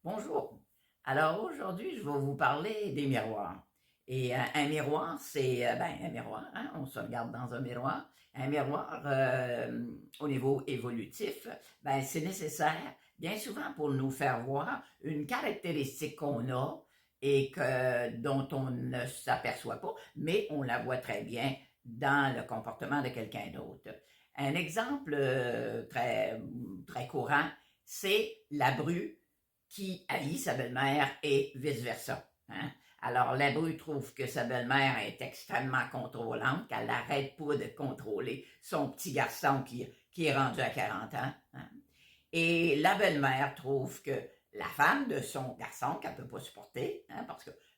Bonjour. Alors aujourd'hui, je vais vous parler des miroirs. Et un miroir, c'est un miroir, hein, on se regarde dans un miroir. Un miroir, au niveau évolutif, c'est nécessaire bien souvent pour nous faire voir une caractéristique qu'on a et dont on ne s'aperçoit pas, mais on la voit très bien dans le comportement de quelqu'un d'autre. Un exemple très courant, c'est la bru qui haït sa belle-mère et vice-versa. Hein? Alors, la bru trouve que sa belle-mère est extrêmement contrôlante, qu'elle n'arrête pas de contrôler son petit garçon qui est rendu à 40 ans. Hein? Et la belle-mère trouve que la femme de son garçon, qu'elle ne peut pas supporter, hein,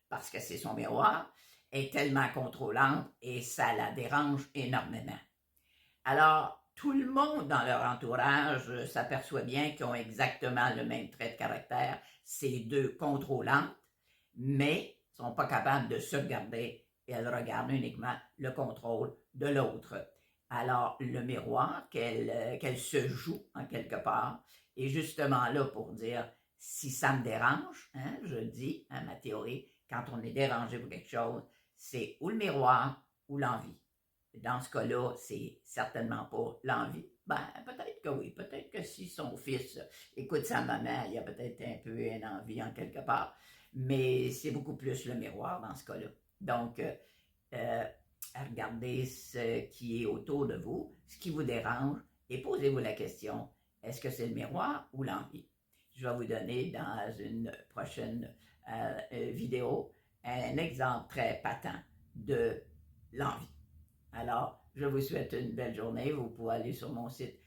parce que c'est son miroir, est tellement contrôlante et ça la dérange énormément. Alors, tout le monde dans leur entourage s'aperçoit bien qu'ils ont exactement le même trait de caractère, ces deux contrôlantes, mais ne sont pas capables de se regarder et elles regardent uniquement le contrôle de l'autre. Alors, le miroir qu'elle se joue en quelque part est justement là pour dire si ça me dérange, hein, je le dis, hein, ma théorie, quand on est dérangé pour quelque chose, c'est ou le miroir ou l'envie. Dans ce cas-là, c'est certainement pas l'envie. Peut-être que oui. Peut-être que si son fils écoute sa maman, il y a peut-être un peu une envie en quelque part. Mais c'est beaucoup plus le miroir dans ce cas-là. Donc, euh, regardez ce qui est autour de vous, ce qui vous dérange, et posez-vous la question, est-ce que c'est le miroir ou l'envie? Je vais vous donner dans une prochaine vidéo un exemple très patent de l'envie. Alors, je vous souhaite une belle journée. Vous pouvez aller sur mon site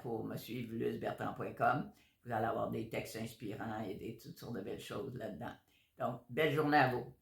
pour me suivre, lusbertrand.com. Vous allez avoir des textes inspirants et toutes sortes de belles choses là-dedans. Donc, belle journée à vous.